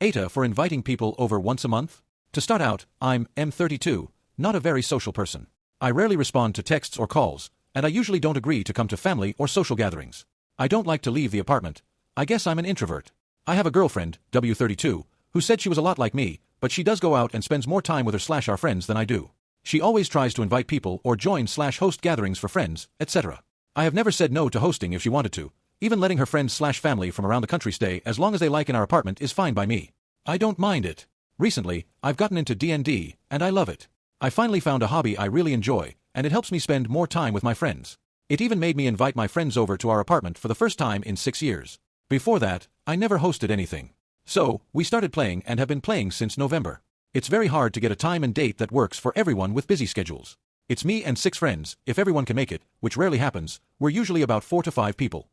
AITAH for inviting people over once a month? To start out, I'm M32, not a very social person. I rarely respond to texts or calls, and I usually don't agree to come to family or social gatherings. I don't like to leave the apartment. I guess I'm an introvert. I have a girlfriend, W32, who said she was a lot like me, but she does go out and spends more time with her/our friends than I do. She always tries to invite people or join/host gatherings for friends, etc. I have never said no to hosting if she wanted to. Even letting her friends/family from around the country stay as long as they like in our apartment is fine by me. I don't mind it. Recently, I've gotten into D&D, and I love it. I finally found a hobby I really enjoy, and it helps me spend more time with my friends. It even made me invite my friends over to our apartment for the first time in 6 years. Before that, I never hosted anything. So, we started playing and have been playing since November. It's very hard to get a time and date that works for everyone with busy schedules. It's me and 6 friends. If everyone can make it, which rarely happens, we're usually about 4 to 5 people.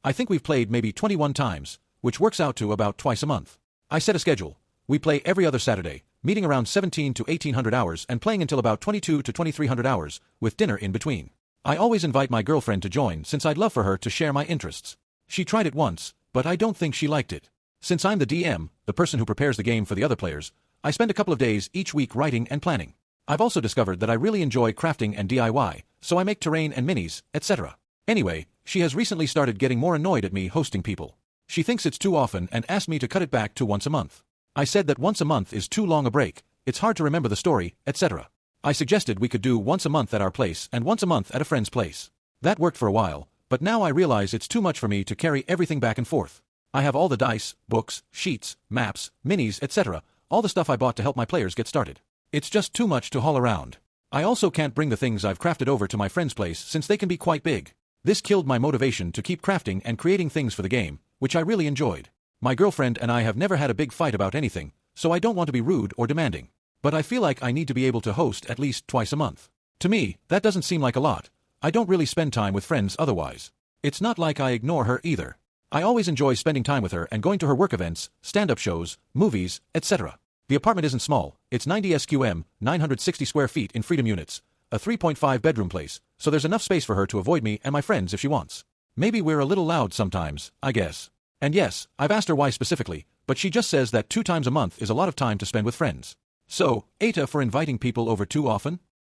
I think we've played maybe 21 times, which works out to about twice a month. I set a schedule. We play every other Saturday, meeting around 17 to 1800 hours and playing until about 22 to 2300 hours, with dinner in between. I always invite my girlfriend to join since I'd love for her to share my interests. She tried it once, but I don't think she liked it. Since I'm the DM, the person who prepares the game for the other players, I spend a couple of days each week writing and planning. I've also discovered that I really enjoy crafting and DIY, so I make terrain and minis, etc. Anyway, she has recently started getting more annoyed at me hosting people. She thinks it's too often and asked me to cut it back to once a month. I said that once a month is too long a break, it's hard to remember the story, etc. I suggested we could do once a month at our place and once a month at a friend's place. That worked for a while, but now I realize it's too much for me to carry everything back and forth. I have all the dice, books, sheets, maps, minis, etc., all the stuff I bought to help my players get started. It's just too much to haul around. I also can't bring the things I've crafted over to my friend's place since they can be quite big. This killed my motivation to keep crafting and creating things for the game, which I really enjoyed. My girlfriend and I have never had a big fight about anything, so I don't want to be rude or demanding. But I feel like I need to be able to host at least twice a month. To me, that doesn't seem like a lot. I don't really spend time with friends otherwise. It's not like I ignore her either. I always enjoy spending time with her and going to her work events, stand-up shows, movies, etc. The apartment isn't small, it's 90 SQM, 960 square feet in Freedom Units, a 3.5 bedroom place, so there's enough space for her to avoid me and my friends if she wants. Maybe we're a little loud sometimes, I guess. And yes, I've asked her why specifically, but she just says that 2 times a month is a lot of time to spend with friends. So, AITAH for inviting people over too often?